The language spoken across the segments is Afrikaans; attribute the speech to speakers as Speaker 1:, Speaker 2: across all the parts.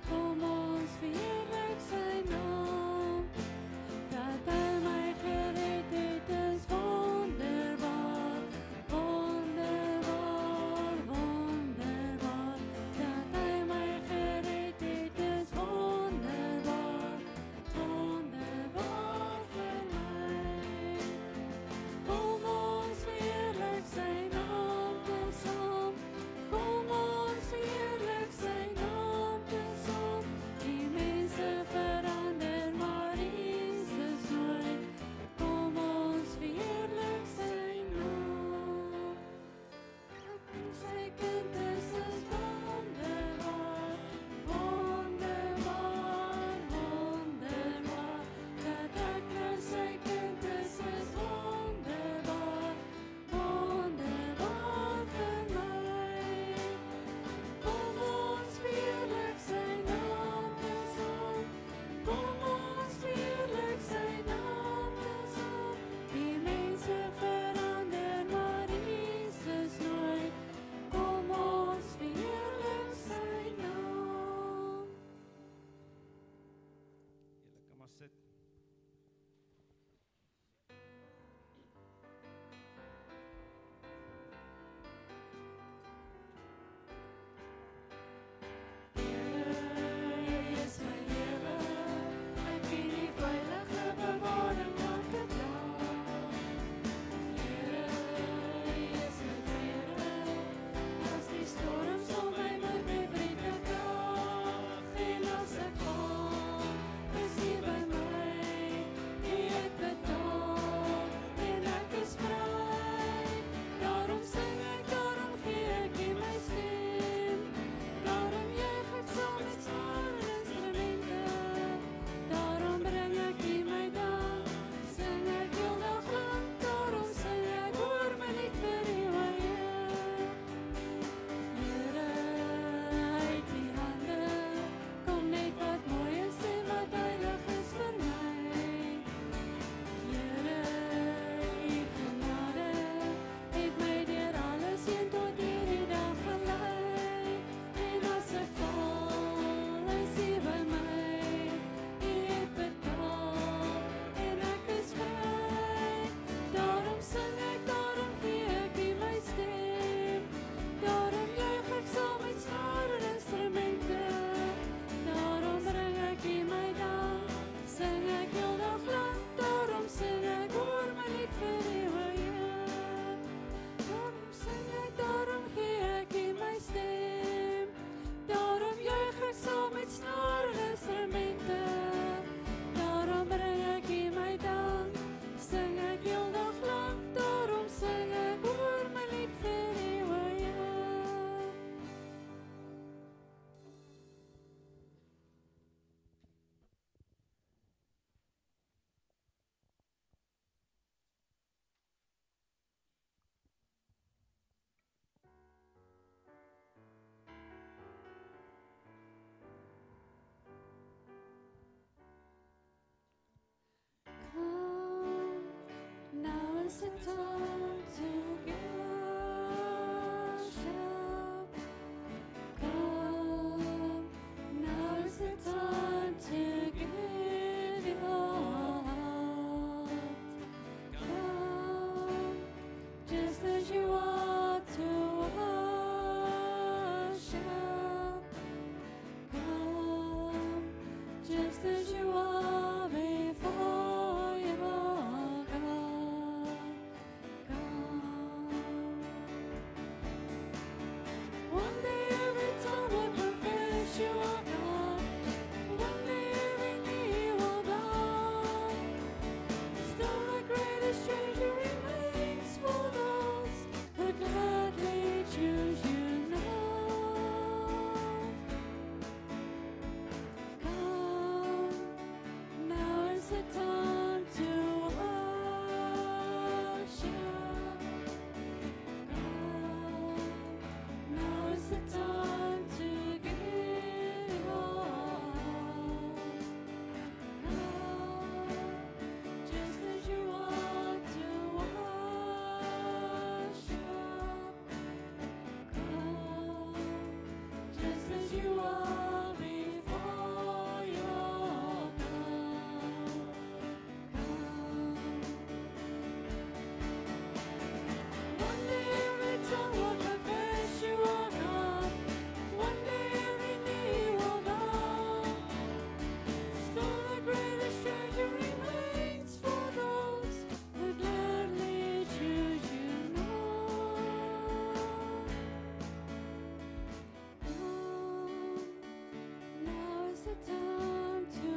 Speaker 1: Kom as you are before your come. One day every tongue will confess you are God. One day every knee will bow. Still the greatest treasure remains for those who gladly choose you now. Now is the time to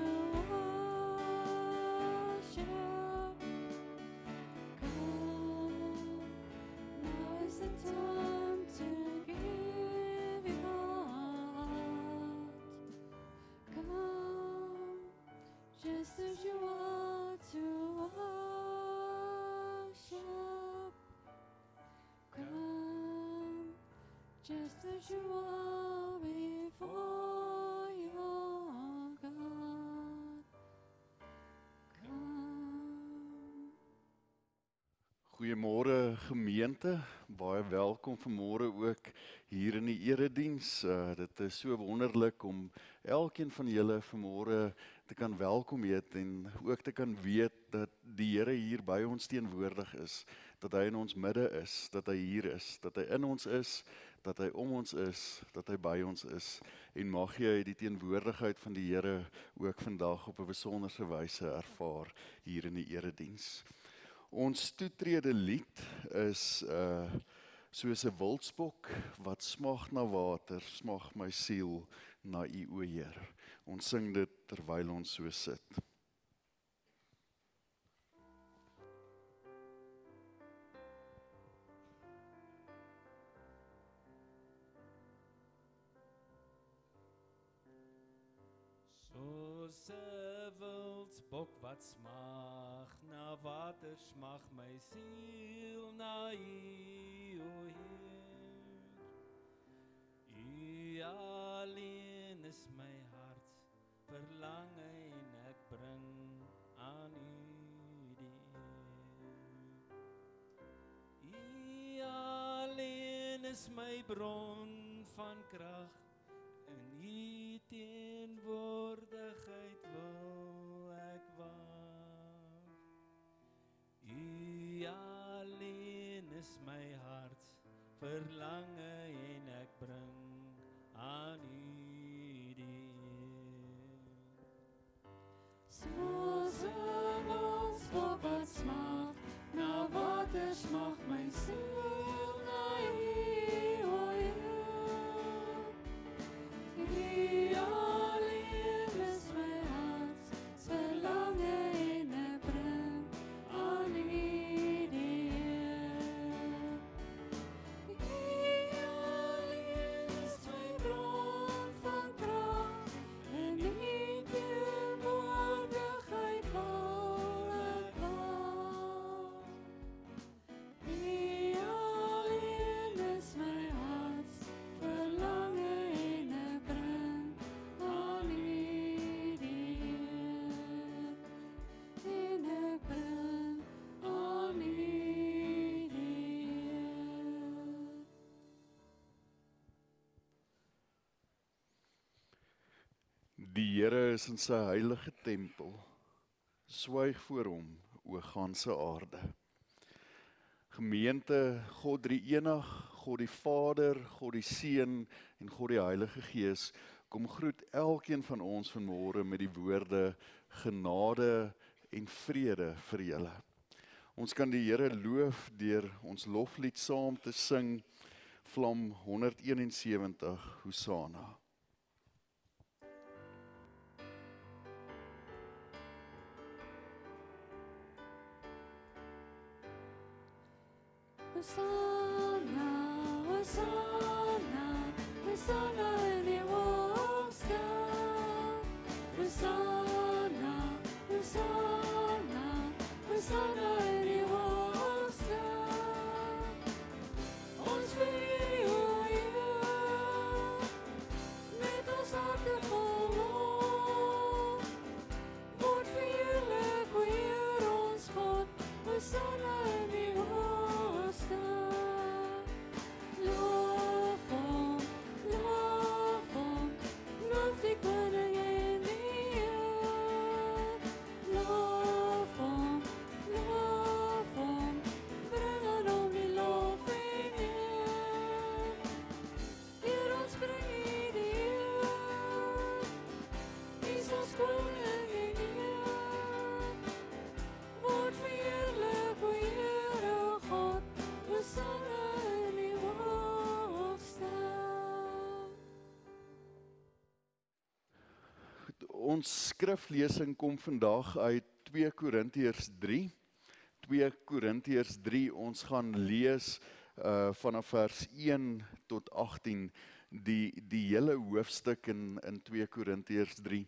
Speaker 1: worship. Come, now is the time to give your heart. Come, just as you are to worship. Come, just as you are before your God. Come.
Speaker 2: Goeiemôre gemeente, baie welkom vanmôre ook hier in die erediens. Dit is so wonderlik om elkeen van julle vanmôre te kan welkom heet en ook te kan weet dat die Here hier by ons teenwoordig is, dat hy in ons midde is, dat hy hier is, dat hy in ons is, dat hy om ons is, dat hy by ons is. En mag jy die teenwoordigheid van die Here ook vandag op 'n besonderse wyse ervaar hier in die erediens. Ons toetrede lied is soos 'n wildspok wat smag na water, smag my siel na U, o Heer. Ons sing dit terwyl ons so sit.
Speaker 3: Soos 'n wildspok wat smag na water, smag my siel na U, o Heer. U alleen is my hart verlange en ek bring aan U die eer. U alleen is my bron van krag, in U teenwoordigheid wil ek wag. U alleen is my hart verlange en ek bring aan U die eer.
Speaker 1: Soos 'n wildspok wat smag na water, smag my siel na U, o Heer. U alleen is my hart verlange en ek bring aan U die eer. U alleen is my bron van krag, en U teenwoordigheid wil ek wag. U alleen is my hart verlange en ek bring aan U die eer. En ek bring aan U die eer.
Speaker 2: Die Here is in sy heilige tempel, swyg voor hom, o ganse aarde. Gemeente, God drie-enig, God die Vader, God die Seun en God die Heilige Gees, kom groet elkeen van ons vanmôre met die woorde genade en vrede vir julle. Ons kan die Here loof deur ons loflied saam te sing, Vlam 171, Hosanna.
Speaker 1: Hosanna, Hosanna, Hosanna in die hoogste. Hosanna, Hosanna, Hosanna in die hoogste. Ons vier U, o Heer, met ons harte vol lof. Word verheerlik, o Heer ons God, Hosanna in die hoogste. Loof hom,
Speaker 2: Ons skriflesing kom vandag uit 2 Korintiërs 3. 2 Korintiërs 3, ons gaan lees vanaf vers 1 tot 18, die hele hoofstuk in 2 Korintiërs 3.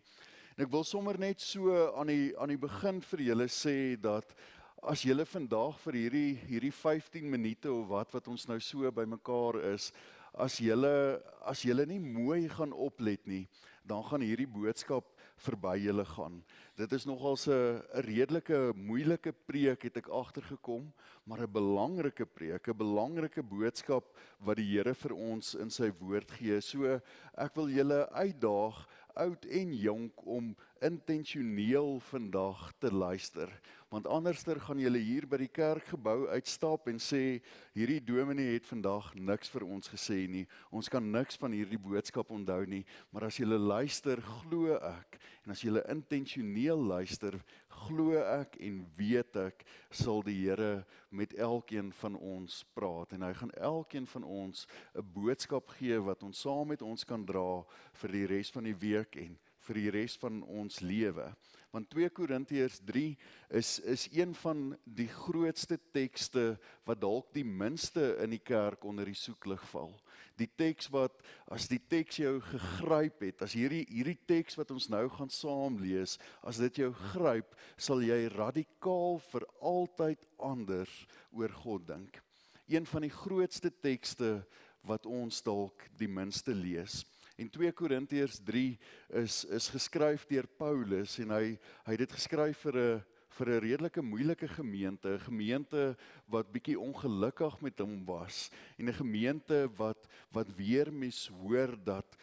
Speaker 2: En ek wil sommer net so aan die begin vir julle sê dat as julle vandag vir hierdie 15 minute of wat ons nou so bymekaar is, as julle nie mooi gaan oplet nie, dan gaan hierdie boodskap verby julle gaan. Dit is nogals 'n redelike moeilike preek het ek agtergekom, maar 'n belangrike preek, 'n belangrike boodskap wat die Here vir ons in sy woord gee. So ek wil julle uitdaag, oud en jonk, om intentioneel vandag te luister. Want anderster gaan julle hier by die kerkgebou uitstap en sê, hierdie dominee het vandag niks vir ons gesê nie. Ons kan niks van hierdie boodskap onthou nie. Maar as julle luister, glo ek, en as julle intentioneel luister, glo ek en weet ek, sal die Here met elkeen van ons praat. En hy gaan elkeen van ons 'n boodskap gee wat ons saam met ons kan dra vir die res van die week en vir die res van ons lewe. Want 2 Korintiërs 3 is een van die grootste tekste wat dalk die minste in die kerk onder die soeklig val. Die teks wat, as die teks jou gegryp het, as hierdie teks wat ons nou gaan saam lees, as dit jou gryp, sal jy radikaal vir altyd anders oor God dink. Een van die grootste tekste wat ons dalk die minste lees. En 2 Korintiërs 3 is geskryf deur Paulus en hy het dit geskryf vir 'n redelike moeilike gemeente, 'n gemeente wat bietjie ongelukkig met hom was en 'n gemeente wat weer mis hoor dat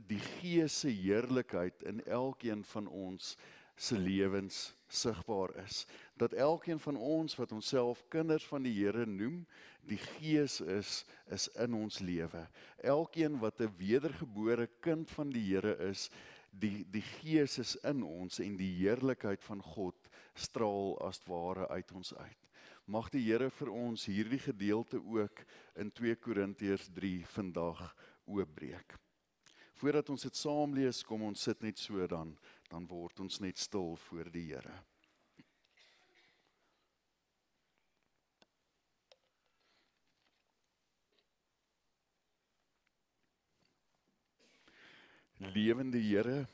Speaker 2: die Gees se heerlikheid in elkeen van ons se lewens sigbaar is. Dat elkeen van ons wat onsself kinders van die Here noem, die Gees is in ons lewe. Elkeen wat 'n wedergebore kind van die Here is, die Gees is in ons en die heerlikheid van God straal as ware uit ons uit. Mag die Here vir ons hierdie gedeelte ook in 2 Korintiërs 3 vandag oopbreek. Voordat ons dit saam lees, kom ons sit net so dan word ons net stil voor die Here. Lewende Here,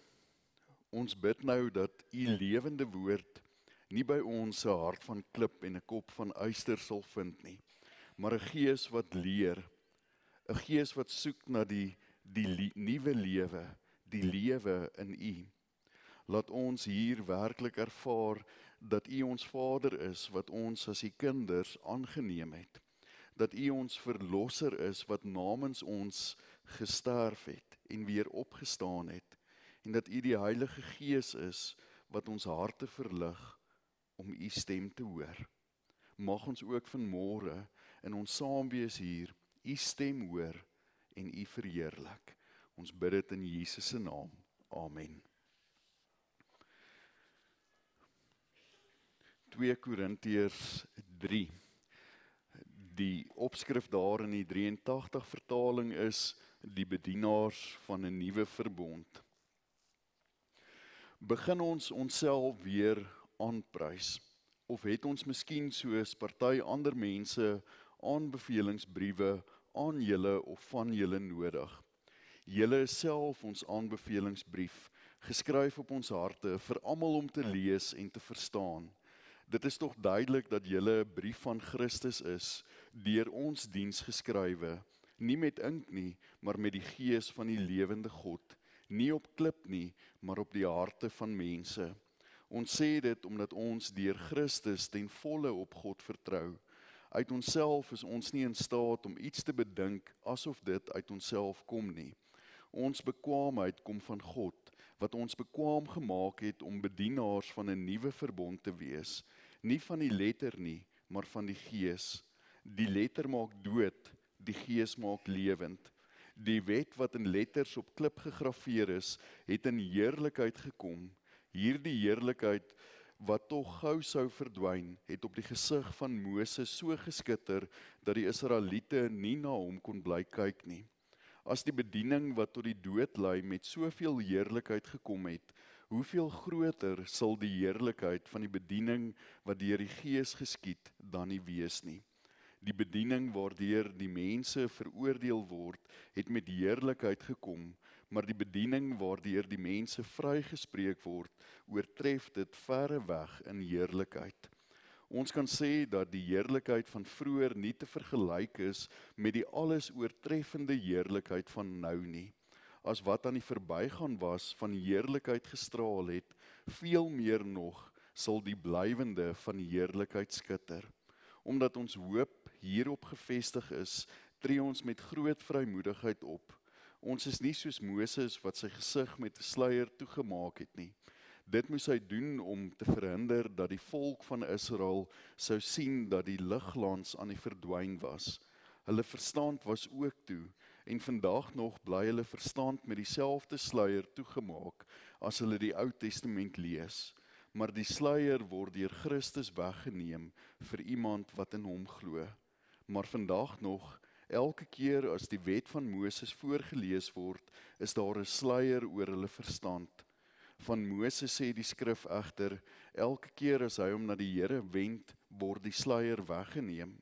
Speaker 2: ons bid nou dat U lewende woord nie by ons 'n hart van klip en 'n kop van yster sal vind nie, maar 'n gees wat leer, 'n gees wat soek na die nuwe lewe, die lewe in U. Laat ons hier werklik ervaar dat U ons Vader is wat ons as U kinders aangeneem het, dat U ons verlosser is wat namens ons gesterf het en weer opgestaan het, en dat U die Heilige Gees is wat ons harte verlig om U stem te hoor. Mag ons ook vanmôre in ons saamwees hier U stem hoor en U verheerlik. Ons bid dit in Jesus se naam. Amen. 2 Korintiërs 3. Die opskrif daar in die 83 vertaling is die bedienaars van 'n nuwe verbond. Begin ons onsself weer aanprys, of het ons miskien soos party ander mense aanbevelingsbriewe aan julle of van julle nodig? Julle is self ons aanbevelingsbrief, geskryf op ons harte vir almal om te lees en te verstaan. Dit is tog duidelik dat julle 'n brief van Christus is, deur ons diens geskrywe, nie met ink nie, maar met die Gees van die lewende God, nie op klip nie, maar op die harte van mense. Ons sê dit omdat ons deur Christus ten volle op God vertrou. Uit onsself is ons nie in staat om iets te bedink asof dit uit onsself kom nie. Ons bekwaamheid kom van God, wat ons bekwaam gemaak het om bedienaars van 'n nuwe verbond te wees, nie van die letter nie, maar van die Gees. Die letter maak dood, die Gees maak lewend. Die wet wat in letters op klip gegraveer is, het in heerlikheid gekom. Hierdie heerlikheid wat tog gou sou verdwyn, het op die gesig van Moses so geskitter dat die Israeliete nie na hom kon bly kyk nie. As die bediening wat tot die dood lei met soveel heerlikheid gekom het, hoeveel groter sal die heerlikheid van die bediening wat deur die Gees geskied dan nie wees nie. Die bediening waardeur die mense veroordeel word, het met heerlikheid gekom, maar die bediening waardeur die mense vrygespreek word, oortref dit verre weg in heerlikheid. Ons kan sê dat die heerlikheid van vroeër nie te vergelyk is met die alles oortreffende heerlikheid van nou nie. As wat aan die verbygaan was van heerlikheid gestraal het, veel meer nog sal die blywende van heerlikheid skitter. Omdat ons hoop hierop gevestig is, tree ons met groot vrymoedigheid op. Ons is nie soos Moses wat sy gesig met 'n sluier toegemaak het nie. Dit moes hy doen om te verhinder dat die volk van Israel sou sien dat die ligglans aan die verdwyn was. Hulle verstand was ook toe, en vandag nog bly hulle verstand met dieselfde sluier toegemaak as hulle die Ou Testament lees. Maar die sluier word deur Christus weggeneem vir iemand wat in hom glo. Maar vandag nog, elke keer as die wet van Moses voorgelees word, is daar 'n sluier oor hulle verstand. Van Moses sê die skrif egter, elke keer as hy hom na die Here wend, word die sluier weggeneem.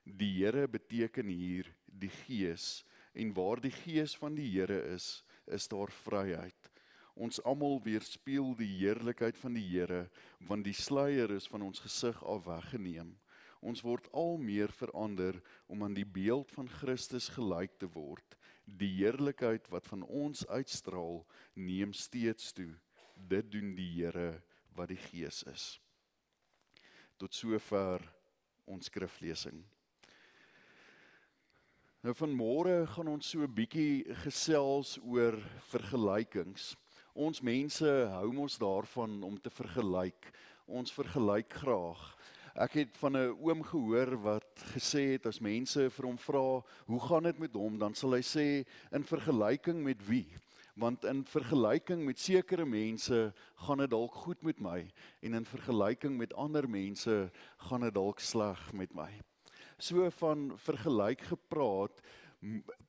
Speaker 2: Die Here beteken hier die Gees, en waar die Gees van die Here is daar vryheid. Ons almal weerspieël die heerlikheid van die Here, want die sluier is van ons gesig af weggeneem. Ons word al meer verander om aan die beeld van Christus gelyk te word. Die heerlikheid wat van ons uitstraal, neem steeds toe. Dit doen die Here wat die Gees is. Tot sover ons skriflesing. Nou vanmôre gaan ons so 'n bietjie gesels oor vergelykings. Ons mense hou mos daarvan om te vergelyk. Ons vergelyk graag. Ek het van 'n oom gehoor wat gesê het as mense vir hom vra, hoe gaan dit met hom, dan sal hy sê, in vergelyking met wie? Want in vergelyking met sekere mense gaan dit dalk goed met my, en in vergelyking met ander mense gaan dit dalk sleg met my. So van vergelyk gepraat,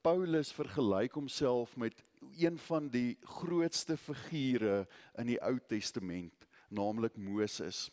Speaker 2: Paulus vergelyk homself met een van die grootste figure in die Ou Testament, naamlik Moses.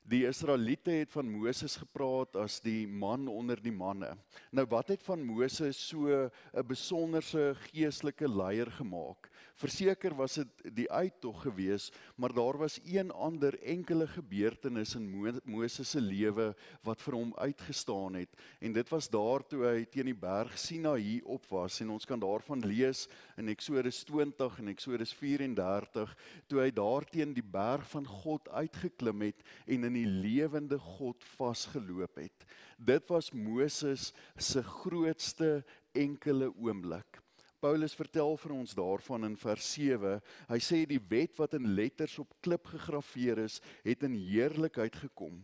Speaker 2: Die Israeliete het van Moses gepraat as die man onder die manne. Nou wat het van Moses so 'n besonderse geestelike leier gemaak? Verseker was dit die uittog gewees, maar daar was een ander enkele gebeurtenis in Moses se lewe wat vir hom uitgestaan het. En dit was daar toe hy teen die berg Sinaï op was, en ons kan daarvan lees in Eksodus 20 en Eksodus 34, toe hy daar teen die berg van God uitgeklim het en in die lewende God vasgeloop het. Dit was Moses se grootste enkele oomblik. Paulus vertel vir ons daarvan in vers 7, hy sê die wet wat in letters op klip gegraveer is, het in heerlikheid gekom.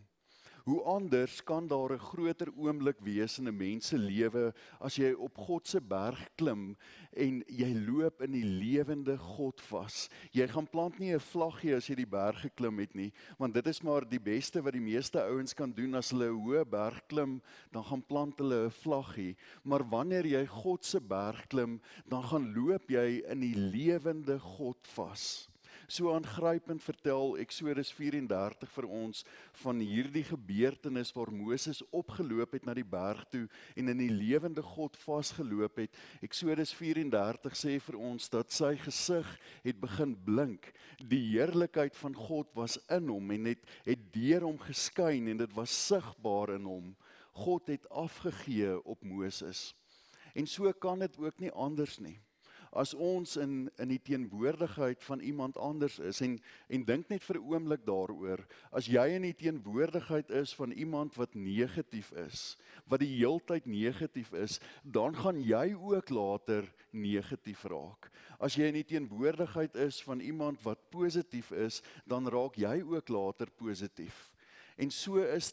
Speaker 2: Hoe anders kan daar 'n groter oomblik wees in 'n mens se lewe as jy op God se berg klim en jy loop in die lewende God vas. Jy gaan plant nie 'n vlaggie as jy die berg geklim het nie, want dit is maar die beste wat die meeste ouens kan doen as hulle 'n hoë berg klim, dan gaan plant hulle 'n vlaggie. Maar wanneer jy God se berg klim, dan gaan loop jy in die lewende God vas. So aangrypend vertel Eksodus 34 vir ons van hierdie gebeurtenis waar Moses opgeloop het na die berg toe en in die lewende God vasgeloop het. Eksodus 34 sê vir ons dat sy gesig het begin blink. Die heerlikheid van God was in hom en het deur hom geskyn en dit was sigbaar in hom. God het afgegee op Moses. En so kan dit ook nie anders nie. As ons in die teenwoordigheid van iemand anders is, en dink net vir 'n oomblik daaroor, as jy in die teenwoordigheid is van iemand wat negatief is, wat die heeltyd negatief is, dan gaan jy ook later negatief raak. As jy in die teenwoordigheid is van iemand wat positief is, dan raak jy ook later positief. En so is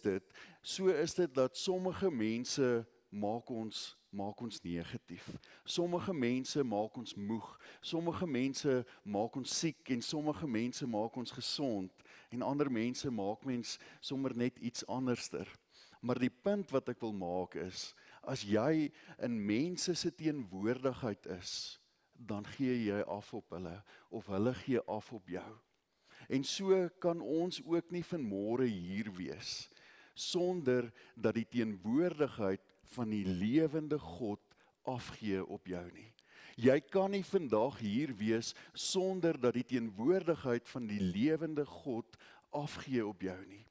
Speaker 2: dit dat sommige mense maak ons negatief. Sommige mense maak ons moeg, sommige mense maak ons siek en sommige mense maak ons gesond en ander mense maak mens sommer net iets anderster. Maar die punt wat ek wil maak is, as jy in mense se teenwoordigheid is, dan gee jy af op hulle, of hulle gee af op jou. En so kan ons ook nie vanmôre hier wees, sonder dat die teenwoordigheid van die lewende God afgee op jou nie. Jy kan nie vandag hier wees sonder dat die teenwoordigheid van die lewende God afgee op jou nie.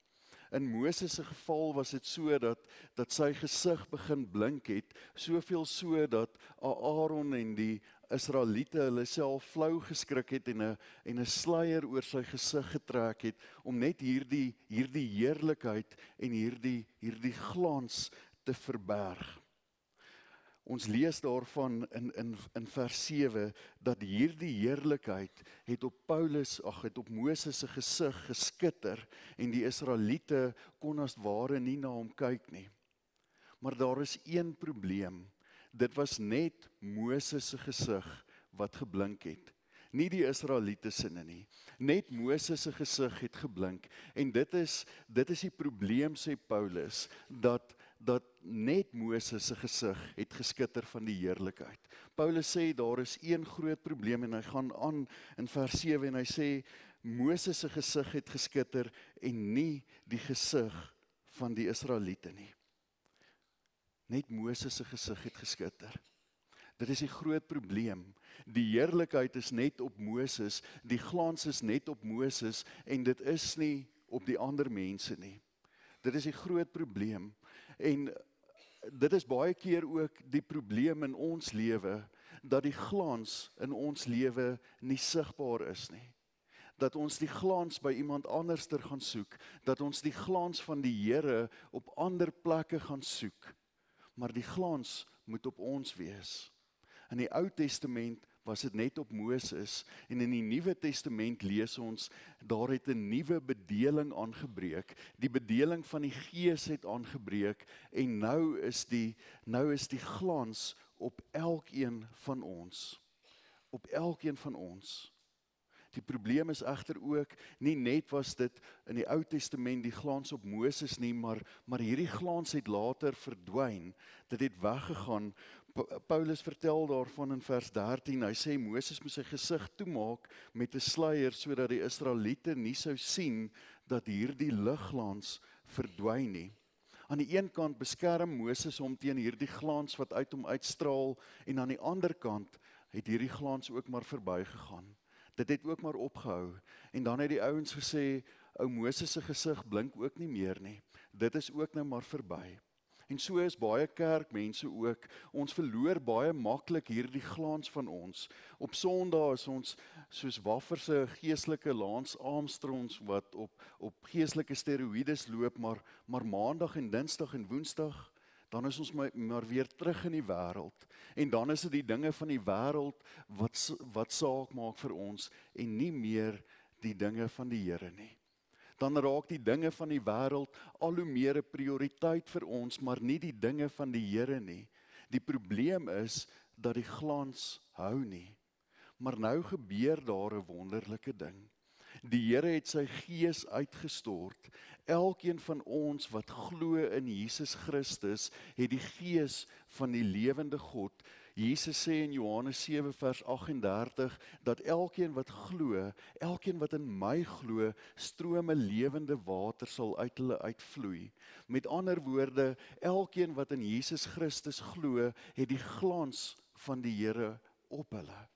Speaker 2: In Moses se geval was dit so dat sy gesig begin blink het, soveel so dat Aaron en die Israeliete hulle self flou geskrik het en 'n sluier oor sy gesig getrek het, om net hierdie heerlikheid en hierdie glans te verberg. Ons lees daarvan in vers 7 dat hierdie heerlikheid het op Moses se gesig geskitter en die Israeliete kon as ware nie na hom kyk nie. Maar daar is een probleem. Dit was net Moses se gesig wat geblink het. Nie die Israeliete sinne nie. Net Moses se gesig het geblink. En dit is die probleem, sê Paulus, dat net Moses se gesig het geskitter van die heerlikheid. Paulus sê daar is een groot probleem en hy gaan aan in vers 7 en hy sê Moses se gesig het geskitter en nie die gesig van die Israeliete nie. Net Moses se gesig het geskitter. Dit is die groot probleem. Die heerlikheid is net op Moses, die glans is net op Moses en dit is nie op die ander mense nie. Dit is die groot probleem. En dit is baie keer ook die probleem in ons lewe, dat die glans in ons lewe nie sigbaar is nie. Dat ons die glans by iemand anderster gaan soek, dat ons die glans van die Here op ander plekke gaan soek, maar die glans moet op ons wees. In die Ou Testament was dit net op Moses, en in die Nuwe Testament lees ons, daar het 'n nuwe bedeling aangebreek, die bedeling van die Gees het aangebreek, en nou is die glans op elkeen van ons. Op elkeen van ons. Die probleem is egter ook, nie net was dit in die Ou Testament die glans op Moses nie, maar hierdie glans het later verdwyn, dit het weggegaan. Paulus vertel daarvan in vers 13, hy sê Moses moes sy gesig toemaak met 'n sluier, sodat die Israeliete nie sou sien dat hierdie ligglans verdwyn nie. Aan die een kant beskerm Moses hom teen hierdie glans wat uit hom uitstraal, en aan die ander kant het hierdie glans ook maar verbygegaan. Dit het ook maar opgehou, en dan het die ouens gesê, ou Moses se gesig blink ook nie meer nie, dit is ook nou maar verby. En so is baie kerkmense ook, ons verloor baie maklik hierdie glans van ons. Op Sondag is ons soos wafferse geestelike Lance Armstrongs wat op geestelike steroïdes loop, maar Maandag en Dinsdag en Woensdag, dan is ons maar weer terug in die wêreld. En dan is dit die dinge van die wêreld wat saak maak vir ons, en nie meer die dinge van die Here nie. Dan raak die dinge van die wêreld al hoe meer 'n prioriteit vir ons, maar nie die dinge van die Here nie. Die probleem is dat die glans hou nie. Maar nou gebeur daar 'n wonderlike ding. Die Here het sy Gees uitgestort. Elkeen van ons wat glo in Jesus Christus, het die Gees van die lewende God. Jesus sê in Johannes 7 vers 38, dat elkeen wat glo, elkeen wat in my glo, strome lewende water sal uit hulle uitvloei. Met ander woorde, elkeen wat in Jesus Christus glo, het die glans van die Here op hulle,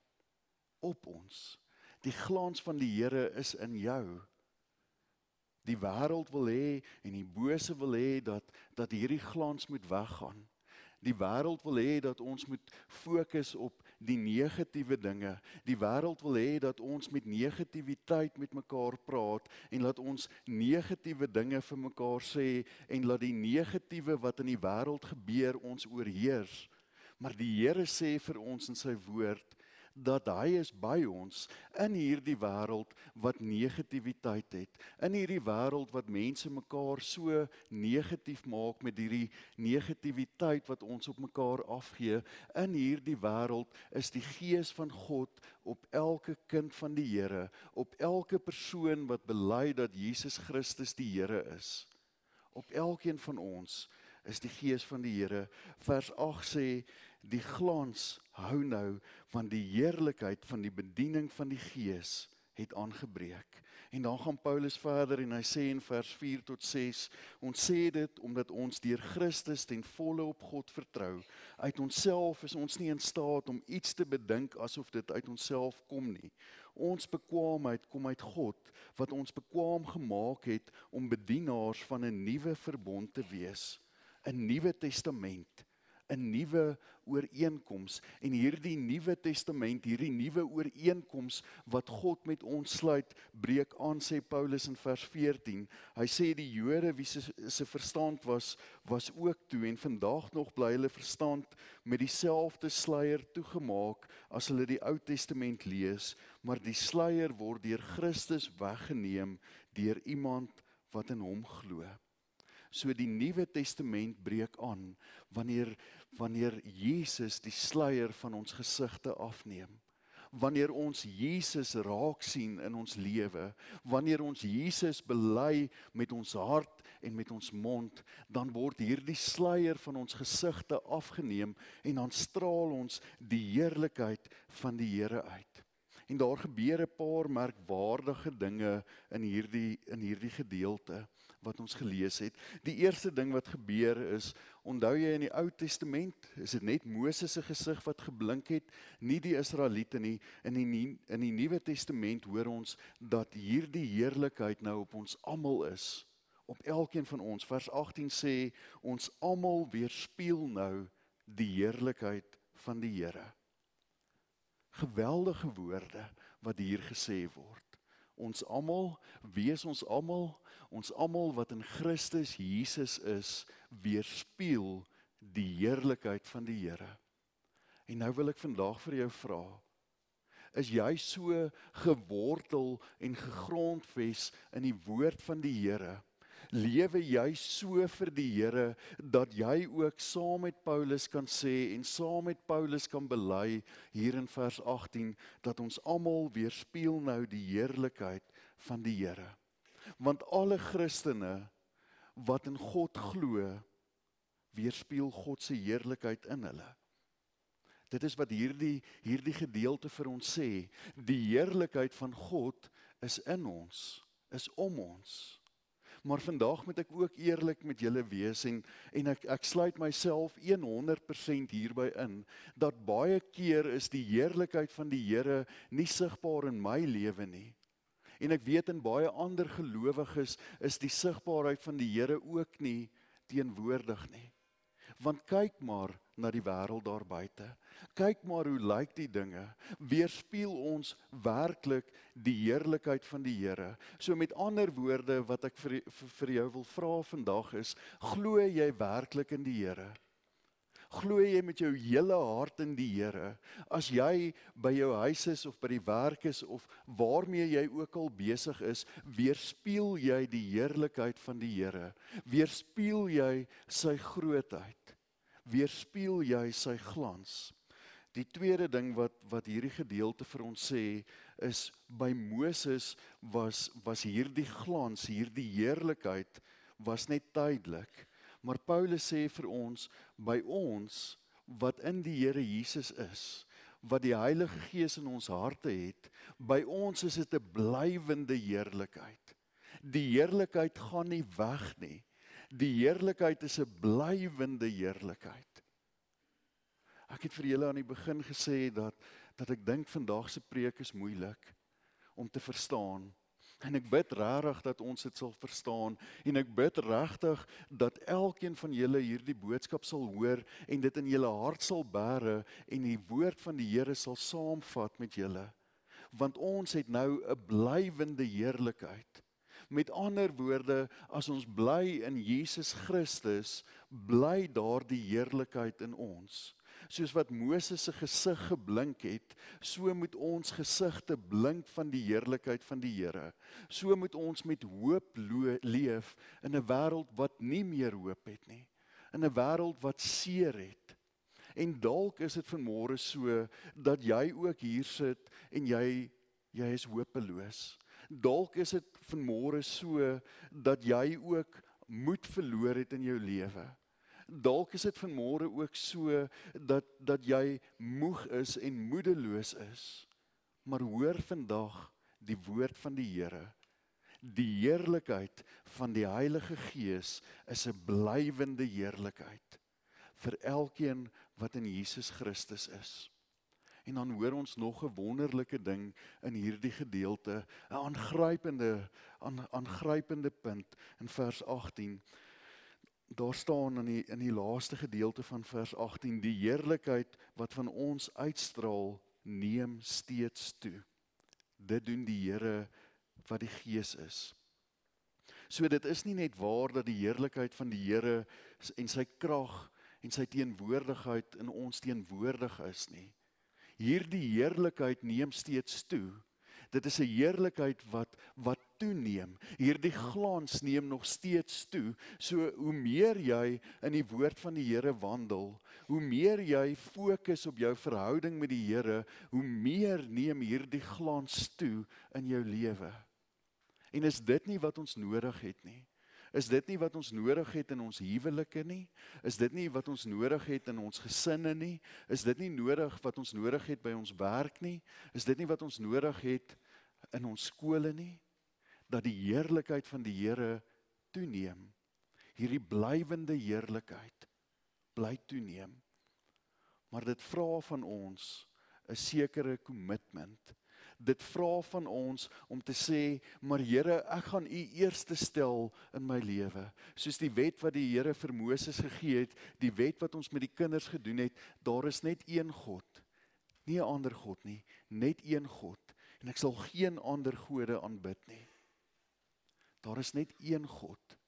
Speaker 2: op ons. Die glans van die Here is in jou. Die wêreld wil hê en die bose wil hê dat hierdie glans moet weggaan. Die wêreld wil hê dat ons moet fokus op die negatiewe dinge. Die wêreld wil hê dat ons met negativiteit met mekaar praat en laat ons negatiewe dinge vir mekaar sê en laat die negatiewe wat in die wêreld gebeur ons oorheers. Maar die Here sê vir ons in sy woord dat hy is by ons in hierdie wêreld wat negativiteit het. In hierdie wêreld wat mense mekaar so negatief maak met hierdie negativiteit wat ons op mekaar afgee. In hierdie wêreld is die Gees van God op elke kind van die Here, op elke persoon wat bely dat Jesus Christus die Here is. Op elkeen van ons is die Gees van die Here. Vers 8 sê, die glans hou nou, want die heerlikheid van die bediening van die Gees het aangebreek. En dan gaan Paulus verder en hy sê in vers 4 tot 6, ons sê dit omdat ons deur Christus ten volle op God vertrou. Uit onsself is ons nie in staat om iets te bedink asof dit uit onsself kom nie. Ons bekwaamheid kom uit God, wat ons bekwaam gemaak het om bedienaars van 'n nuwe verbond te wees, 'n nuwe testament, 'n nuwe ooreenkoms. En hierdie nuwe testament, hierdie nuwe ooreenkoms wat God met ons sluit, breek aan, sê Paulus in vers 14. Hy sê die Jode wie se verstand was ook toe, en vandag nog bly hulle verstand met dieselfde sluier toegemaak as hulle die Ou Testament lees, maar die sluier word deur Christus weggeneem deur iemand wat in hom glo. So die Nuwe Testament breek aan wanneer Jesus die sluier van ons gesigte afneem. Wanneer ons Jesus raak sien in ons lewe, wanneer ons Jesus bely met ons hart en met ons mond, dan word hierdie sluier van ons gesigte afgeneem en dan straal ons die heerlikheid van die Here uit. En daar gebeur 'n paar merkwaardige dinge in hierdie gedeelte wat ons gelees het. Die eerste ding wat gebeur is, onthou jy in die Ou Testament, is dit net Moses se gesig wat geblink het, nie die Israeliete nie. In die Nuwe Testament hoor ons dat hierdie heerlikheid nou op ons almal is, op elkeen van ons. Vers 18 sê, ons almal weerspieël nou die heerlikheid van die Here. Geweldige woorde wat hier gesê word. Ons almal, wie is ons almal? Ons almal wat in Christus Jesus is, weerspieël die heerlikheid van die Here. En nou wil ek vandag vir jou vra, is jy so gewortel en gegrondves in die woord van die Here? Lewe jy so vir die Here, dat jy ook saam met Paulus kan sê, en saam met Paulus kan bely, hier in vers 18, dat ons almal weerspieël nou die heerlikheid van die Here. Want alle Christene wat in God glo, weerspieël God se heerlikheid in hulle. Dit is wat hierdie gedeelte vir ons sê. Die heerlikheid van God is in ons, is om ons. Maar vandag moet ek ook eerlik met julle wees en ek sluit myself 100% hierby in, dat baie keer is die heerlikheid van die Here nie sigbaar in my lewe nie. En ek weet in baie ander gelowiges is die sigbaarheid van die Here ook nie teenwoordig nie. Want kyk maar na die wêreld daar buite. Kyk maar hoe lyk die dinge. Weerspieël ons werklik die heerlikheid van die Here. So met ander woorde wat ek vir jou wil vra vandag is, glo jy werklik in die Here? Glo jy met jou hele hart in die Here? As jy by jou huis is of by die werk is of waarmee jy ook al besig is, weerspieël jy die heerlikheid van die Here? Weerspieël jy sy grootheid? Weerspieël jy sy glans? Die tweede ding wat hierdie gedeelte vir ons sê, is by Moses was hierdie glans, hierdie heerlikheid, was net tydelik. Maar Paulus sê vir ons, by ons, wat in die Here Jesus is, wat die Heilige Gees in ons harte het, by ons is dit 'n blywende heerlikheid. Die heerlikheid gaan nie weg nie. Die heerlikheid is 'n blywende heerlikheid. Ek het vir julle aan die begin gesê dat ek dink vandag se preek is moeilik om te verstaan. En ek bid regtig dat ons dit sal verstaan, en ek bid regtig dat elkeen van julle hierdie boodskap sal hoor en dit in julle hart sal bære en die woord van die Here sal saamvat met julle. Want ons het nou 'n blywende heerlikheid. Met ander woorde, as ons bly in Jesus Christus, bly daar die heerlikheid in ons. Soos wat Moses se gesig geblink het, so moet ons gesigte blink van die heerlikheid van die Here. So moet ons met hoop leef in 'n wêreld wat nie meer hoop het nie. In 'n wêreld wat seer het. En dalk is dit vanmôre so dat jy ook hier sit en jy is hopeloos. Dalk is dit vanmôre so dat jy ook moed verloor het in jou lewe. Dalk is dit vanmôre ook so dat jy moeg is en moedeloos is. Maar hoor vandag die woord van die Here. Die heerlikheid van die Heilige Gees is 'n blywende heerlikheid vir elkeen wat in Jesus Christus is. En dan hoor ons nog 'n wonderlike ding in hierdie gedeelte, 'n aangrypende punt in vers 18. Daar staan in die laaste gedeelte van vers 18, die heerlikheid wat van ons uitstraal, neem steeds toe. Dit doen die Here wat die Gees is. So dit is nie net waar dat die heerlikheid van die Here en sy krag en sy teenwoordigheid in ons teenwoordig is nie. Hierdie heerlikheid neem steeds toe. Dit is 'n heerlikheid wat toeneem. Hierdie glans neem nog steeds toe. So hoe meer jy in die woord van die Here wandel, hoe meer jy fokus op jou verhouding met die Here, hoe meer neem hierdie glans toe in jou lewe. En is dit nie wat ons nodig het nie? Is dit nie wat ons nodig het in ons huwelike nie? Is dit nie wat ons nodig het in ons gesinne nie? Is dit nie wat ons nodig het by ons werk nie? Is dit nie wat ons nodig het in ons skole nie? Dat die heerlikheid van die Here toeneem. Hierdie blywende heerlikheid bly toeneem. Maar dit vra van ons 'n sekere commitment. Dit vra van ons om te sê, maar Here, ek gaan U eerste stel in my lewe. Soos die wet wat die Here vir Moses gegee het, die wet wat ons met die kinders gedoen het, daar is net een God. Nie 'n ander God nie, net een God. En ek sal geen ander gode aanbid nie. Daar is net een God.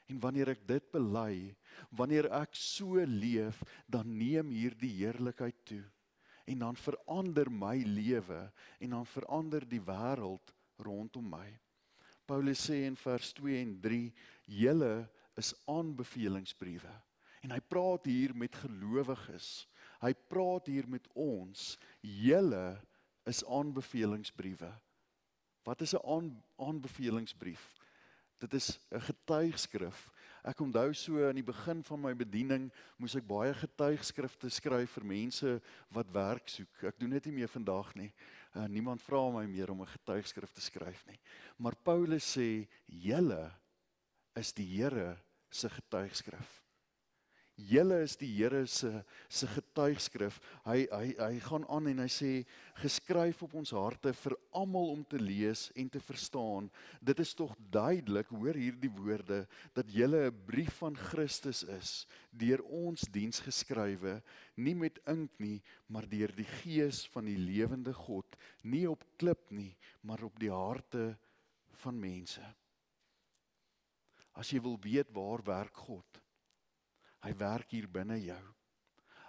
Speaker 2: En wanneer ek dit bely, wanneer ek so leef, dan neem hierdie heerlikheid toe. En dan verander my lewe en dan verander die wêreld rondom my. Paulus sê in vers 2 en 3, julle is aanbevelingsbriewe. En hy praat hier met gelowiges. Hy praat hier met ons. Julle is aanbevelingsbriewe. Wat is 'n aanbevelingsbrief? Dit is 'n getuigskrif. Ek onthou so aan die begin van my bediening moes ek baie getuigskrifte skryf vir mense wat werk soek. Ek doen dit nie meer vandag nie. Niemand vra my meer om 'n getuigskrif te skryf nie. Maar Paulus sê, julle is die Here se getuigskrif. Julle is die Here se getuigskrif. Hy gaan aan en hy sê, geskryf op ons harte vir almal om te lees en te verstaan. Dit is tog duidelik, hoor hierdie woorde, dat julle 'n brief van Christus is, deur ons diens geskrywe, nie met ink nie, maar deur die Gees van die lewende God, nie op klip nie, maar op die harte van mense. As jy wil weet waar werk God, hy werk hier binne jou.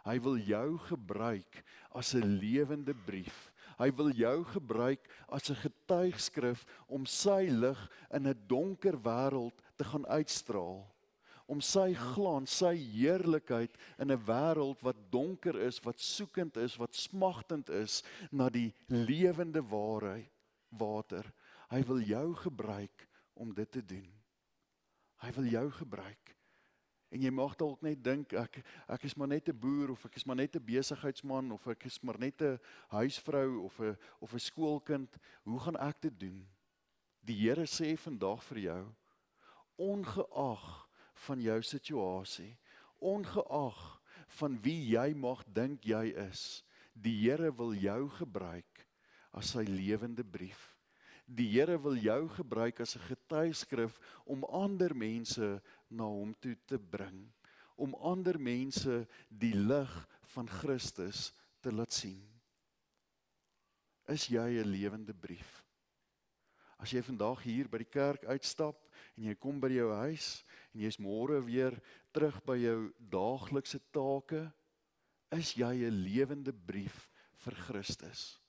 Speaker 2: Hy wil jou gebruik as 'n lewende brief. Hy wil jou gebruik as 'n getuigskrif om sy lig in 'n donker wêreld te gaan uitstraal. Om sy glans, sy heerlikheid in 'n wêreld wat donker is, wat soekend is, wat smagtend is na die lewende water. Hy wil jou gebruik om dit te doen. Hy wil jou gebruik. En jy mag dalk net dink, ek is maar net 'n boer, of ek is maar net 'n besigheidsman, of ek is maar net 'n huisvrou, of 'n skoolkind. Hoe gaan ek dit doen? Die Here sê vandag vir jou, ongeag van jou situasie, ongeag van wie jy mag dink jy is, die Here wil jou gebruik as sy lewende brief. Die Here wil jou gebruik as 'n getuigskrif om ander mense na hom toe te bring, om ander mense die lig van Christus te laat sien. Is jy 'n lewende brief? As jy vandag hier by die kerk uitstap en jy kom by jou huis en jy's môre weer terug by jou daaglikse take, is jy 'n lewende brief vir Christus?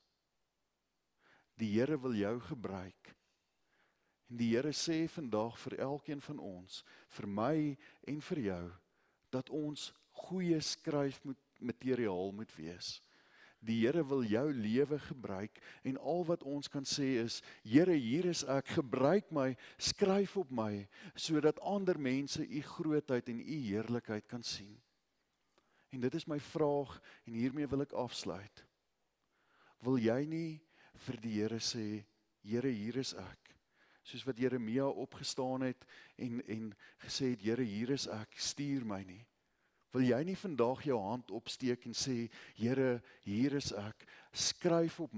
Speaker 2: Die Here wil jou gebruik. En die Here sê vandag vir elkeen van ons, vir my en vir jou, dat ons goeie skryfmateriaal moet wees. Die Here wil jou lewe gebruik en al wat ons kan sê is, Here, hier is ek, gebruik my, skryf op my, sodat ander mense u grootheid en u heerlikheid kan sien. En dit is my vraag en hiermee wil ek afsluit. Wil jy nie vir die Here sê, Here, hier is ek, soos wat Jeremia opgestaan het en gesê het, Here, hier is ek, stuur my nie. Wil jy nie vandag jou hand opsteek en sê, Here, hier is ek, skryf op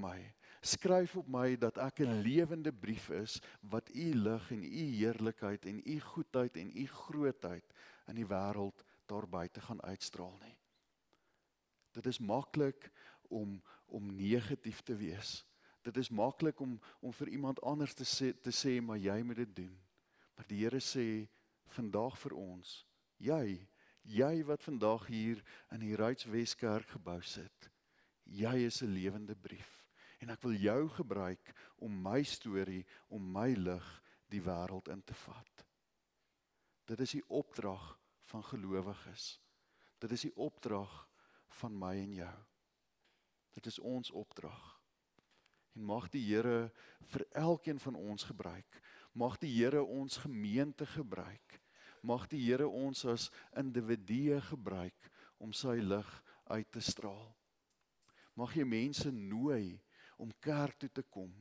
Speaker 2: my dat ek 'n lewende brief is, wat u lig en u heerlikheid en u goedheid en u grootheid in die wêreld daar buite gaan uitstraal nie. Dit is maklik om negatief te wees. Dit is maklik om vir iemand anders te sê, maar jy moet dit doen. Maar die Here sê vandag vir ons, jy wat vandag hier in die Ruits Weskerk gebou sit, jy is 'n lewende brief. En ek wil jou gebruik om my storie, om my lig die wêreld in te vat. Dit is die opdrag van gelowiges. Dit is die opdrag van my en jou. Dit is ons opdrag. En mag die Here vir elkeen van ons gebruik. Mag die Here ons gemeente gebruik. Mag die Here ons as individue gebruik om sy lig uit te straal. Mag jy mense nooi om kerk toe te kom.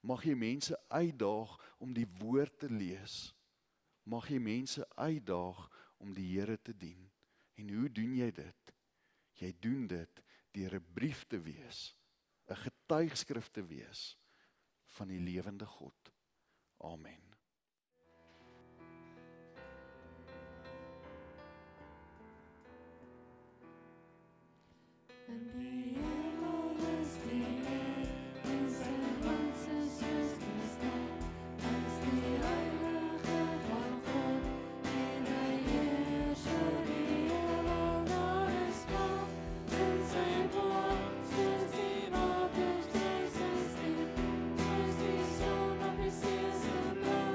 Speaker 2: Mag jy mense uitdaag om die woord te lees. Mag jy mense uitdaag om die Here te dien. En hoe doen jy dit? Jy doen dit deur 'n brief te wees, 'n getuigskrif te wees van die lewende God. Amen.
Speaker 1: En die hemel is die eer, en sy glans is soos die ster. Hy is die heilige van God, en hy heers oor die heelal. Daar is krag in sy woord, soos die waters dryf sy stem, soos die son op die see se blaas.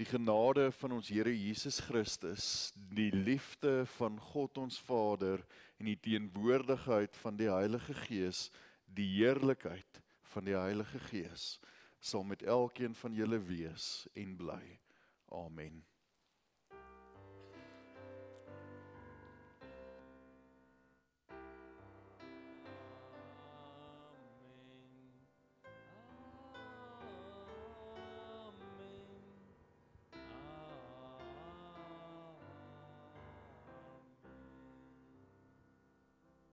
Speaker 2: Die genade van ons Here Jesus Christus, die liefde van God ons Vader en die teenwoordigheid van die Heilige Gees, die heerlikheid van die Heilige Gees, sal met elkeen van julle wees en bly. Amen.